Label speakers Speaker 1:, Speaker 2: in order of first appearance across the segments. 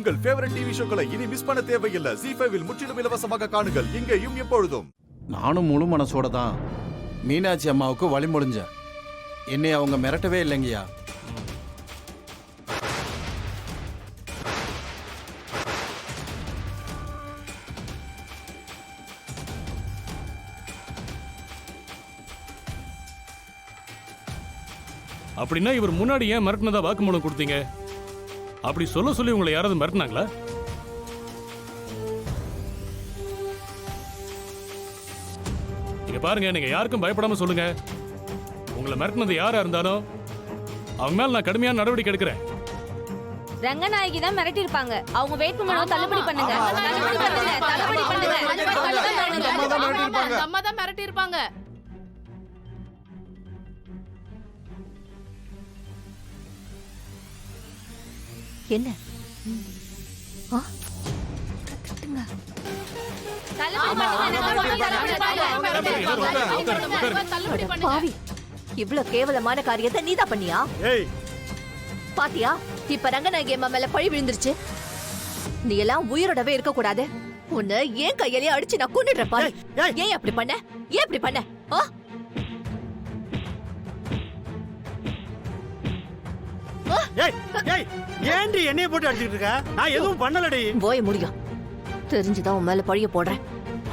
Speaker 1: உங்கள் favourite TV ஷோக்களை இனி miss பண்ண தேவையில்லை. ZEE5 இல் முற்றிலும் இலவசமாக காணுங்கள், இங்கேயும் எப்பொழுதும்.
Speaker 2: நானும் முழு மனசோட தான் மீனாட்சி அம்மாவுக்கு வழிமொழிஞ்சேன். என்னை அவங்க மிரட்டவே இல்லைங்கய்யா.
Speaker 3: அப்படின்னா இவர் முன்னாடி ஏன் மிரட்டினதா வாக்குமூலம் கொடுத்தீங்க? அப்படி சொல்ல சொல்லி உங்களை யாராவது மிரட்டினாங்களா? நீங்க பாருங்க, நீங்க யாருக்கும் பயப்படாம சொல்லுங்க. உங்களை மிரட்டினது யாரா இருந்தாலும் அவங்க மேல நான் கடுமையான நடவடிக்கை எடுக்கிறேன்.
Speaker 4: ரங்கநாயகி தான் மிரட்டி இருப்பாங்க. அவங்க வேட்புமனுவை தள்ளுபடி பண்ணுங்க. தள்ளுபடி பண்ணுங்க.
Speaker 5: அம்மா தான் மிரட்டி இருப்பாங்க.
Speaker 4: என்ன இவ்வளவு கேவலமான காரியத்தை நீதான் பண்ணியா? பாத்தியா, இப்ப ரங்கநாயகி அம்மா மேல பழி விழுந்துருச்சு. நீ எல்லாம் உயிரோடவே இருக்க கூடாது. உன்னை ஏன் கையிலேயே அடிச்சு நான் கொண்டுடுறேன் பாரு. ஏன் அப்படி பண்ண? ஏன் அப்படி பண்ண?
Speaker 6: ஏன்டி என்னைய போட்டு அடிச்சிட்டு இருக்க? நான் எதுவும் பண்ணலடி.
Speaker 4: போய முடியும். தெரிஞ்சுதான் உன் மேல பழிய போடுறேன்.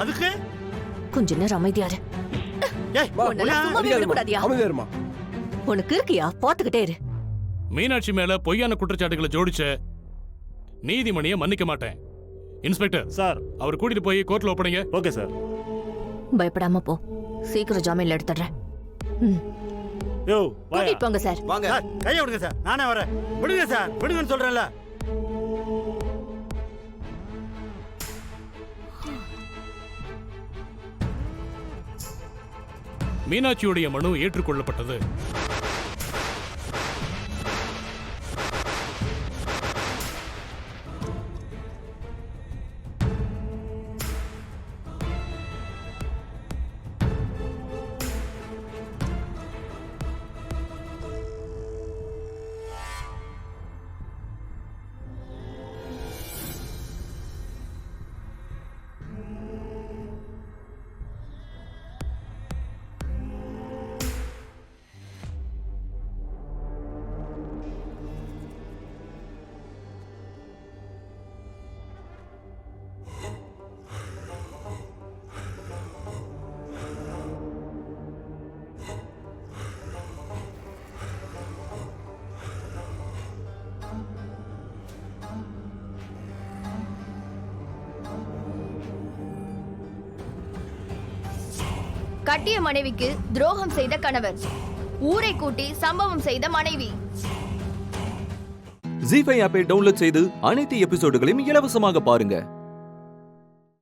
Speaker 6: அதுக்கு
Speaker 4: கொஞ்ச நேரம் அமைதியா இரு. உனக்கு இருக்கியா? பாத்துக்கிட்டே இரு.
Speaker 3: மீனாட்சி மேல பொய்யான குற்றச்சாட்டுகளை ஜோடிச்ச நீதிமணியை மன்னிக்க மாட்டேன். இன்ஸ்பெக்டர்
Speaker 6: சார்,
Speaker 3: அவர் கூட்டிட்டு போய் கோர்ட்ல ஒப்படைங்க.
Speaker 6: Okay sir.
Speaker 4: பயப்படாம போ. சீக்கிரம் ஜாமீன்ல எடுத்துறேன்.
Speaker 6: யோ,
Speaker 4: கூட்டிட்டு போங்க சார்.
Speaker 1: வாங்க.
Speaker 6: கையை விடுங்க சார். நானே வரேன். விடுங்க சார், விடுங்கன்னு சொல்றேன்ல.
Speaker 3: மீனாட்சியுடைய மனு ஏற்றுக்கொள்ளப்பட்டது.
Speaker 7: கட்டிய மனைவிக்கு துரோகம் செய்த கணவர், ஊரை கூட்டி சம்பவம் செய்த மனைவி.
Speaker 8: ZEE5 ஆப்பை டவுன்லோட் செய்து அனைத்து எபிசோடுகளையும் இலவசமாக பாருங்க.